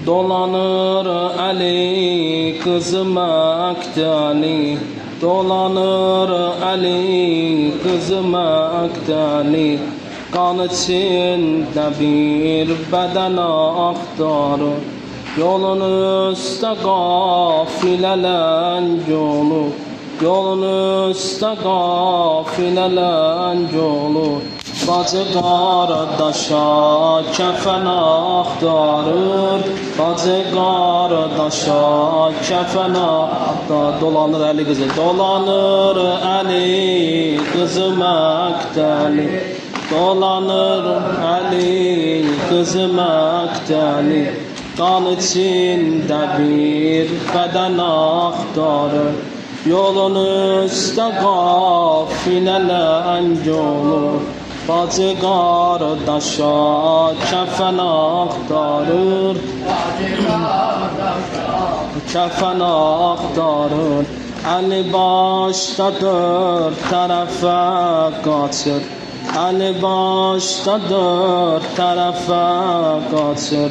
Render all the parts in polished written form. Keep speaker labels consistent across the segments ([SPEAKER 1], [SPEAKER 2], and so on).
[SPEAKER 1] Dolanır Ali kızı Mektali, dolanır Ali kızı Mektali. Kan içinde bir beden aktarır, yolun üstte gafilelenc olur, yolun üstte gafilelenc olur. Bacı qardaşa kəfən axtarır, bacı qardaşa kəfən axtarır. Dolanır Əli qızı, dolanır Əli qızı Məktəli, dolanır Əli qızı Məktəli. Qan içində bir bədən axtarır, yolun üstə qafilələnc olur. Bacı qardaşa kəfən axtarır, kəfən axtarır. Əli başda dörd tərəfə qaçır, Əli başda dörd tərəfə qaçır.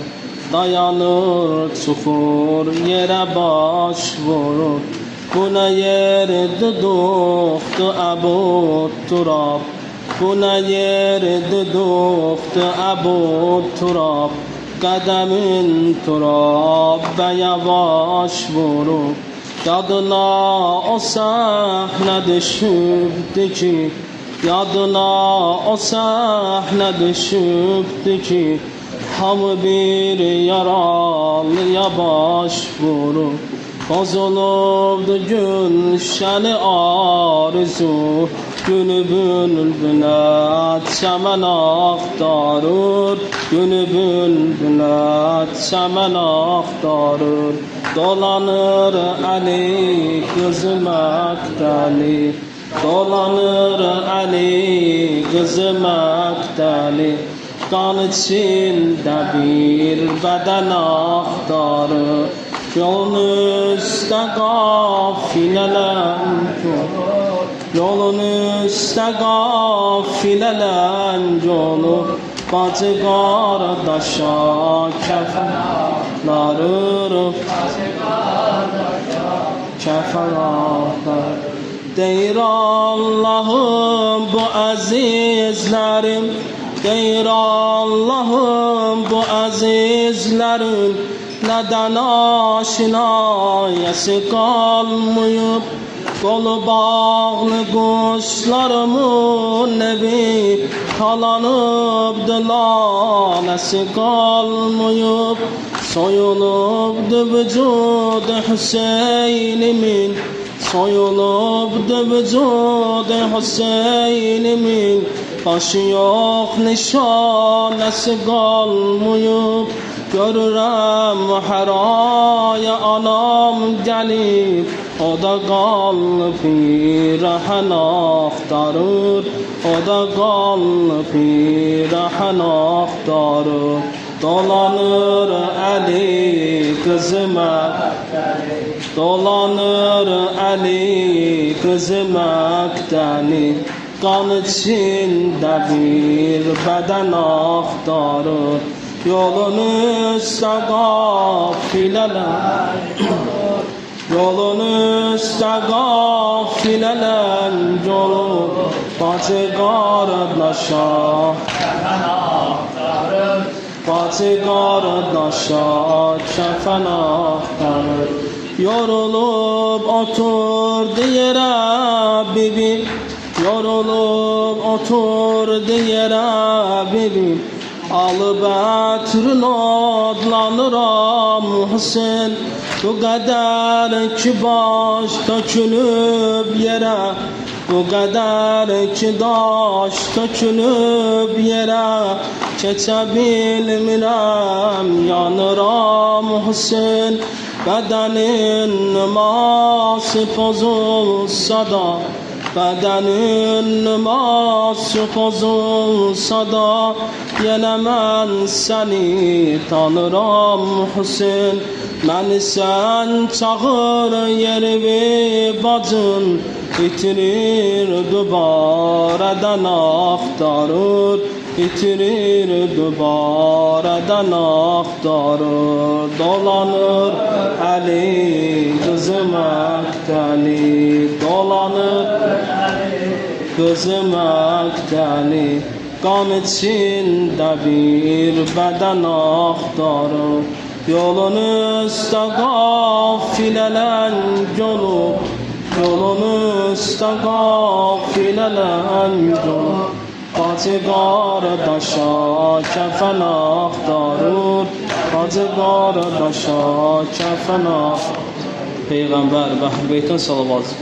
[SPEAKER 1] Dayanır çuxur yerə baş vurur, bu nə yerdir duxdu Əbu Turab, bu nə yerdir duxdu Əbu Turab. Qədəmin turabə yavaş vurur, yadına o səhnə düşübdü ki, yadına o səhnə düşübdü ki, hamı bir yaralıya baş vurur. Bozulubdu gülşəni arzu, gülü bülbülə çəmən axtarır, gülü bülbülə çəmən axtarır. Dolanır Əli qızı Məktəli, dolanır Əli qızı Məktəli. Qan içində bir bədən axtarır, yolun üstə qafilələnc olur, yolun üstə qafilələnc olur. Bacı qardaşa kəfən axtarır, kəfən axtarır. Deyir Allahım bu əzizlərim, deyir Allahım bu əzizlərim. Nədən aşinayəsi qalmayıb, qolu bağlı quşlarımın evi talanıbdı, lanəsi qalmayıb. Soyulubdu vücudu Hüseynimin, soyulubdu vücudu Hüseynimin. Başı yox nişanəsi qalmayıb, görürəm hər aya anam gəlib, o da qalıb pirəhən axtarır, o da qalıb pirəhən axtarır. Dolanır Əli qızı Məktəli, dolanır Əli qızı Məktəli. Qan içində bir bədən axtarır, yolun üstə qafilələnc olur, yolun üstə qafilələnc olur. Bacı qardaşa kəfən axtarır, bacı qardaşa kəfən axtarır. Yorulub oturdu yerə bibi, yorulub oturdu yerə bibi. Alıp ətrün odlanıram Hüseyin, bu qədər ki baş tökülüb yerə, bu qədər ki daş tökülüb yerə. Keçə bilmirəm yanıram Hüseyin, bədənin nüması pozulsa da, bədənin nüması pozulsa da, yenə mən səni tanıram Hüseyin. Məni sən çağır yerimi bacın, bitirir dübarədən axtarır, bitirir dübareden aktarır. Dolanır eli kızım ekteli, dolanır kızım ekteli. Kan içinde bir beden aktarır. Yolun üstte gafileler olup, yolun üstte gafileler olup. Hacı kardeşa kefen aktarır, Hacı kardeşa kefen aktarır. Peygamber ve Ehl-i Beyt'in salavatı.